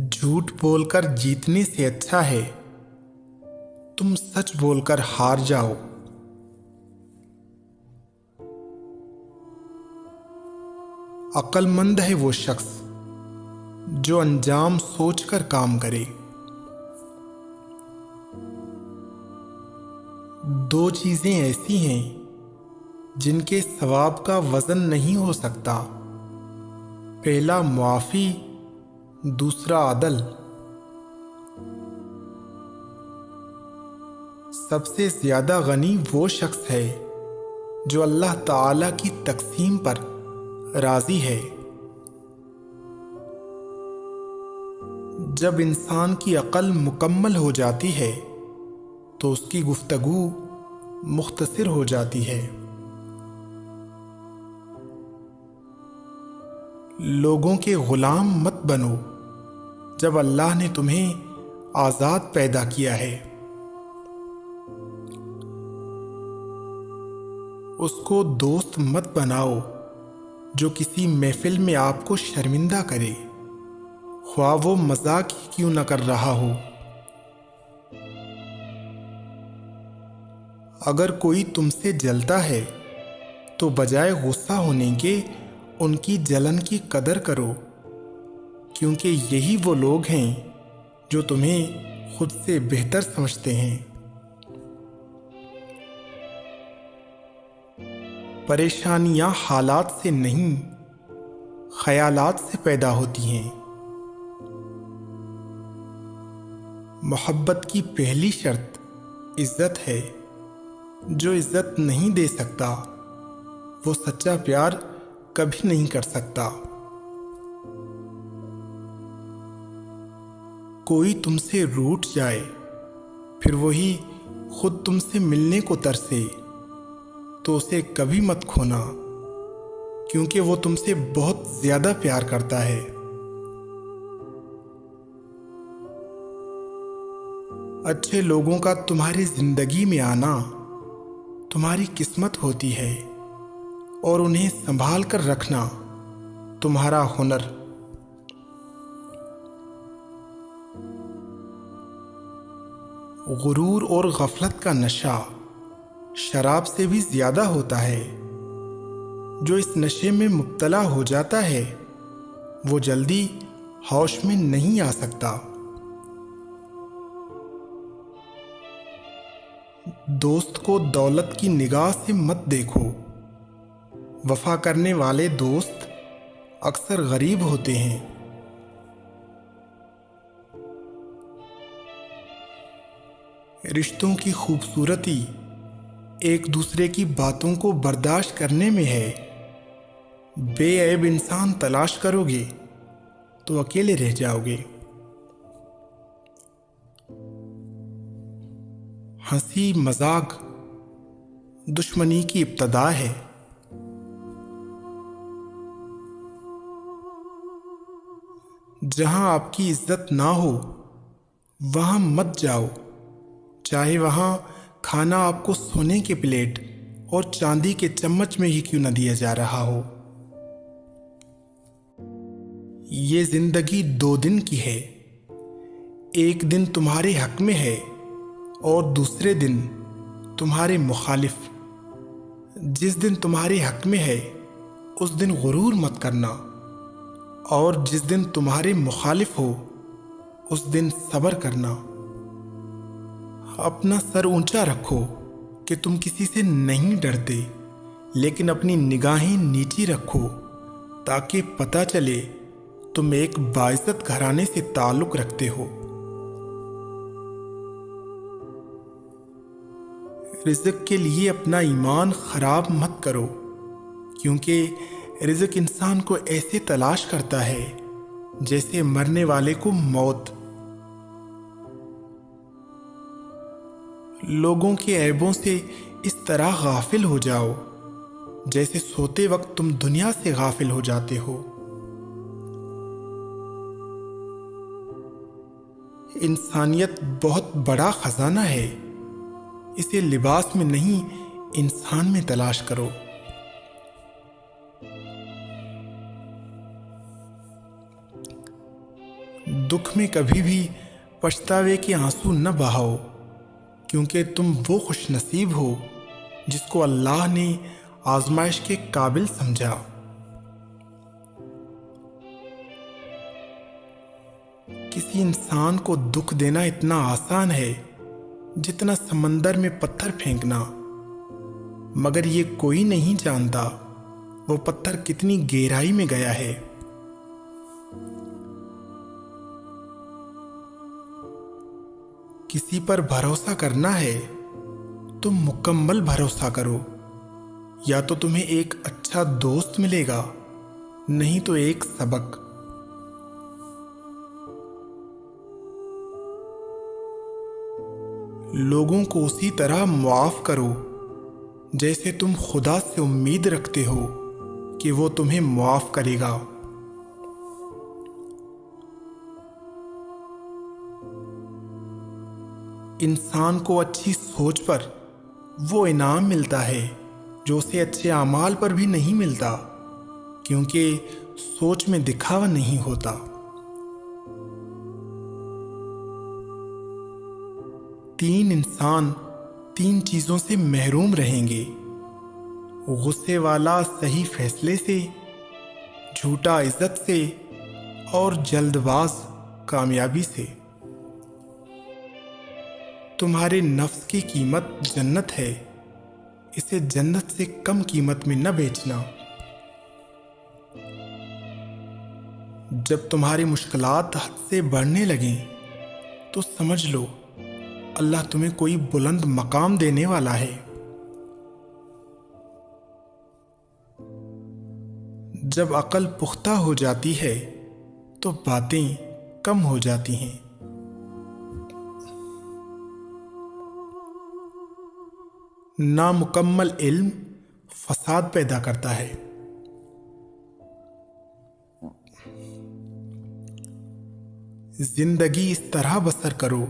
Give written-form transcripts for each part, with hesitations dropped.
جھوٹ بول کر جیتنے سے اچھا ہے تم سچ بول کر ہار جاؤ۔ عقل مند ہے وہ شخص جو انجام سوچ کر کام کرے۔ دو چیزیں ایسی ہیں جن کے ثواب کا وزن نہیں ہو سکتا، پہلا معافی، دوسرا عدل۔ سب سے زیادہ غنی وہ شخص ہے جو اللہ تعالی کی تقسیم پر راضی ہے۔ جب انسان کی عقل مکمل ہو جاتی ہے تو اس کی گفتگو مختصر ہو جاتی ہے۔ لوگوں کے غلام مت بنو جب اللہ نے تمہیں آزاد پیدا کیا ہے۔ اس کو دوست مت بناؤ جو کسی محفل میں آپ کو شرمندہ کرے، خواہ وہ مذاق ہی کیوں نہ کر رہا ہو۔ اگر کوئی تم سے جلتا ہے تو بجائے غصہ ہونے کے ان کی جلن کی قدر کرو، کیونکہ یہی وہ لوگ ہیں جو تمہیں خود سے بہتر سمجھتے ہیں۔ پریشانیاں حالات سے نہیں، خیالات سے پیدا ہوتی ہیں۔ محبت کی پہلی شرط عزت ہے۔ جو عزت نہیں دے سکتا وہ سچا پیار کبھی نہیں کر سکتا۔ کوئی تم سے روٹھ جائے پھر وہی خود تم سے ملنے کو ترسے تو اسے کبھی مت کھونا، کیونکہ وہ تم سے بہت زیادہ پیار کرتا ہے۔ اچھے لوگوں کا تمہاری زندگی میں آنا تمہاری قسمت ہوتی ہے اور انہیں سنبھال کر رکھنا تمہارا ہنر۔ غرور اور غفلت کا نشہ شراب سے بھی زیادہ ہوتا ہے۔ جو اس نشے میں مبتلا ہو جاتا ہے وہ جلدی ہوش میں نہیں آ سکتا۔ دوست کو دولت کی نگاہ سے مت دیکھو۔ وفا کرنے والے دوست اکثر غریب ہوتے ہیں۔ رشتوں کی خوبصورتی ایک دوسرے کی باتوں کو برداشت کرنے میں ہے۔ بے عیب انسان تلاش کرو گے تو اکیلے رہ جاؤ گے۔ ہنسی مذاق دشمنی کی ابتدا ہے۔ جہاں آپ کی عزت نہ ہو وہاں مت جاؤ، چاہے وہاں کھانا آپ کو سونے کے پلیٹ اور چاندی کے چمچ میں ہی کیوں نہ دیا جا رہا ہو۔ یہ زندگی 2 دن کی ہے، ایک دن تمہارے حق میں ہے اور دوسرے دن تمہارے مخالف۔ جس دن تمہارے حق میں ہے اس دن غرور مت کرنا، اور جس دن تمہارے مخالف ہو اس دن صبر کرنا۔ اپنا سر اونچا رکھو کہ تم کسی سے نہیں ڈرتے، لیکن اپنی نگاہیں نیچی رکھو تاکہ پتہ چلے تم ایک باعزت گھرانے سے تعلق رکھتے ہو۔ رزق کے لیے اپنا ایمان خراب مت کرو، کیونکہ رزق انسان کو ایسے تلاش کرتا ہے جیسے مرنے والے کو موت۔ لوگوں کے عیبوں سے اس طرح غافل ہو جاؤ جیسے سوتے وقت تم دنیا سے غافل ہو جاتے ہو۔ انسانیت بہت بڑا خزانہ ہے، اسے لباس میں نہیں انسان میں تلاش کرو۔ دکھ میں کبھی بھی پچھتاوے کے آنسو نہ بہاؤ، کیونکہ تم وہ خوش نصیب ہو جس کو اللہ نے آزمائش کے قابل سمجھا۔ کسی انسان کو دکھ دینا اتنا آسان ہے جتنا سمندر میں پتھر پھینکنا، مگر یہ کوئی نہیں جانتا وہ پتھر کتنی گہرائی میں گیا ہے۔ کسی پر بھروسہ کرنا ہے تو مکمل بھروسہ کرو، یا تو تمہیں ایک اچھا دوست ملے گا، نہیں تو ایک سبق۔ لوگوں کو اسی طرح معاف کرو جیسے تم خدا سے امید رکھتے ہو کہ وہ تمہیں معاف کرے گا۔ انسان کو اچھی سوچ پر وہ انعام ملتا ہے جو اسے اچھے اعمال پر بھی نہیں ملتا، کیونکہ سوچ میں دکھاوا نہیں ہوتا۔ تین انسان تین چیزوں سے محروم رہیں گے: غصے والا صحیح فیصلے سے، جھوٹا عزت سے، اور جلد باز کامیابی سے۔ تمہارے نفس کی قیمت جنت ہے، اسے جنت سے کم قیمت میں نہ بیچنا۔ جب تمہاری مشکلات حد سے بڑھنے لگیں تو سمجھ لو اللہ تمہیں کوئی بلند مقام دینے والا ہے۔ جب عقل پختہ ہو جاتی ہے تو باتیں کم ہو جاتی ہیں۔ نامکمل علم فساد پیدا کرتا ہے۔ زندگی اس طرح بسر کرو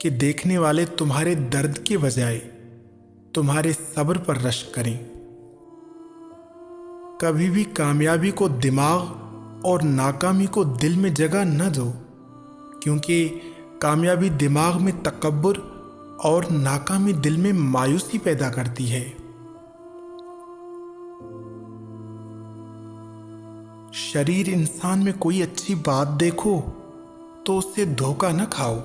کہ دیکھنے والے تمہارے درد کے بجائے تمہارے صبر پر رشک کریں۔ کبھی بھی کامیابی کو دماغ اور ناکامی کو دل میں جگہ نہ دو، کیونکہ کامیابی دماغ میں تکبر اور ناکامی دل میں مایوسی پیدا کرتی ہے۔ شریر انسان میں کوئی اچھی بات دیکھو تو اس سے دھوکہ نہ کھاؤ،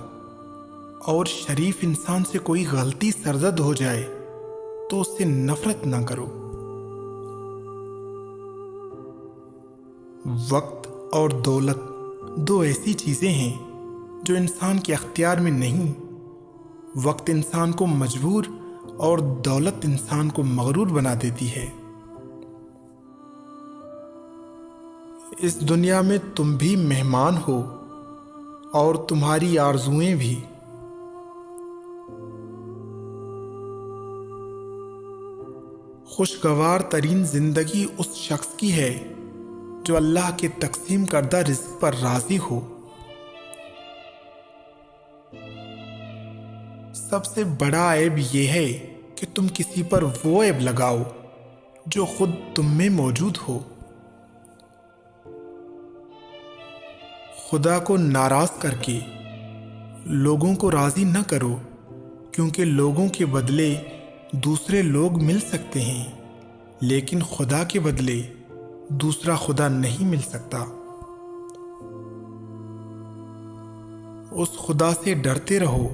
اور شریف انسان سے کوئی غلطی سرزد ہو جائے تو اس سے نفرت نہ کرو۔ وقت اور دولت دو ایسی چیزیں ہیں جو انسان کے اختیار میں نہیں۔ وقت انسان کو مجبور اور دولت انسان کو مغرور بنا دیتی ہے۔ اس دنیا میں تم بھی مہمان ہو اور تمہاری آرزوئیں بھی۔ خوشگوار ترین زندگی اس شخص کی ہے جو اللہ کے تقسیم کردہ رزق پر راضی ہو۔ سب سے بڑا عیب یہ ہے کہ تم کسی پر وہ عیب لگاؤ جو خود تم میں موجود ہو۔ خدا کو ناراض کر کے لوگوں کو راضی نہ کرو، کیونکہ لوگوں کے بدلے دوسرے لوگ مل سکتے ہیں، لیکن خدا کے بدلے دوسرا خدا نہیں مل سکتا۔ اس خدا سے ڈرتے رہو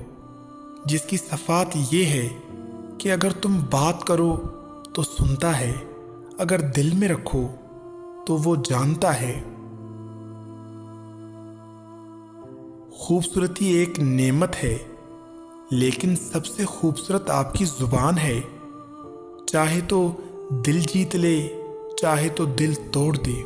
جس کی صفات یہ ہے کہ اگر تم بات کرو تو سنتا ہے، اگر دل میں رکھو تو وہ جانتا ہے۔ خوبصورتی ایک نعمت ہے، لیکن سب سے خوبصورت آپ کی زبان ہے، چاہے تو دل جیت لے، چاہے تو دل توڑ دے۔